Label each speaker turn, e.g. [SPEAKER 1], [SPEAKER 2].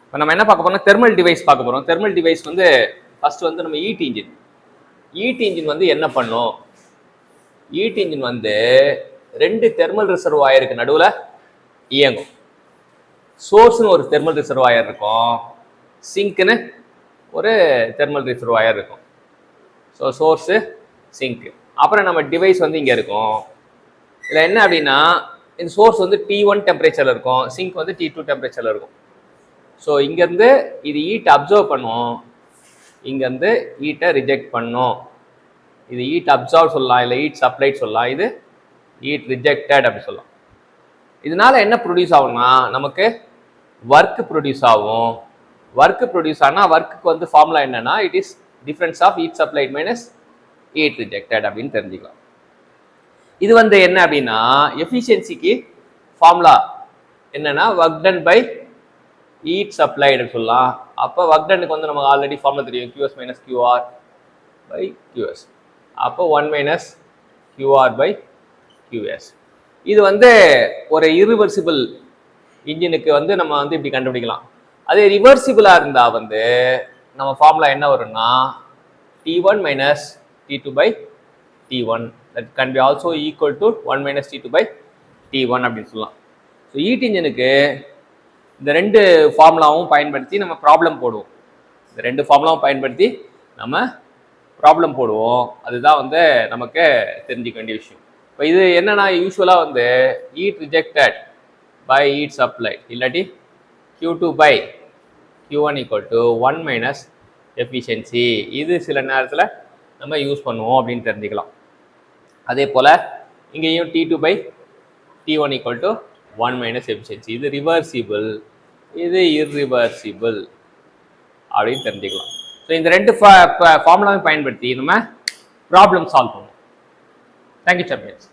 [SPEAKER 1] இப்போ நம்ம என்ன பார்க்க போறோம், தெர்மல் டிவைஸ் பார்க்க போறோம். தெர்மல் டிவைஸ் வந்து ஃபர்ஸ்ட் வந்து நம்ம ஈட் இன்ஜின். ஈட் இன்ஜின் வந்து என்ன பண்ணும், ஈட் இன்ஜின் வந்து ரெண்டு தெர்மல் ரிசர்வாயருக்கு நடுவில் இயங்கும். சோர்ஸ்னு ஒரு தெர்மல் ரிசர்வாயர் இருக்கும், சிங்க்னு ஒரு தெர்மல் ரிசர்வாயர் இருக்கும். ஸோ சோர்ஸு சிங்க்கு, அப்புறம் நம்ம டிவைஸ் வந்து இங்கே இருக்கும். இதில் என்ன அப்படின்னா, இந்த சோர்ஸ் வந்து T1 டெம்பரேச்சரில் இருக்கும், சிங்க் வந்து T2 டெம்பரேச்சரில் இருக்கும். ஸோ இங்கேருந்து இது ஹீட் அப்சர்வ் பண்ணும், இங்கேருந்து ஹீட்டை ரிஜெக்ட் பண்ணும். இது ஹீட் அப்சர்வ் சொல்லலாம், இல்லை ஹீட் சப்ளைட் சொல்லலாம், இது ஹீட் ரிஜெக்டட் அப்படி சொல்லலாம். இதனால என்ன ப்ரொடியூஸ் ஆகும்னா, நமக்கு ஒர்க் ப்ரொடியூஸ் ஆகும். ஒர்க் ப்ரொடியூஸ் ஆனால் ஒர்க்குக்கு வந்து ஃபார்முலா என்னன்னா, it is difference of heat supplied minus heat rejected அப்படின்னு தெரிஞ்சுக்கலாம். இது வந்து என்ன அப்படின்னா, எஃபிஷியன்சிக்கு ஃபார்முலா என்னன்னா work done by heat supplied சொல்லலாம். அப்போ ஒர்க் டனுக்கு வந்து நமக்கு ஆல்ரெடி ஃபார்முலா தெரியும், QS minus QR by QS. அப்போ 1 மைனஸ் QR பை QS. இது வந்து ஒரு இரிவர்சிபிள் இன்ஜினுக்கு வந்து நம்ம வந்து இப்படி கண்டுபிடிக்கலாம். அதே ரிவர்சிபிளாக இருந்தால் வந்து நம்ம ஃபார்முலா என்ன வரும்னா, T1 minus T2 by T1 that can be also equal to 1 minus T2 by T1 அப்படின்னு சொல்லலாம். ஸோ ஹீட் இன்ஜினுக்கு இந்த ரெண்டு ஃபார்முலாவும் பயன்படுத்தி நம்ம ப்ராப்ளம் போடுவோம். இந்த ரெண்டு ஃபார்முலாவும் பயன்படுத்தி நம்ம ப்ராப்ளம் போடுவோம். அதுதான் வந்து நமக்கு தெரிஞ்சிக்க வேண்டிய விஷயம். இப்போ இது என்னன்னா, யூஸ்வலாக வந்து heat rejected by heat supply இல்லாட்டி Q2 பை Q1 equal to 1 minus efficiency, இது சில நேரத்தில் நம்ம யூஸ் பண்ணுவோம் அப்படின்னு தெரிஞ்சுக்கலாம். அதே போல் இங்கேயும் T2 by T1 equal to 1 minus efficiency, இது ரிவர்சிபிள், இது இர்ரிவர்சிபிள் அப்படின்னு தெரிஞ்சுக்கலாம். ஸோ இந்த ரெண்டு ஃபார்முலாவை பயன்படுத்தி நம்ம ப்ராப்ளம் சால்வ் பண்ணுவோம். Thank you champions.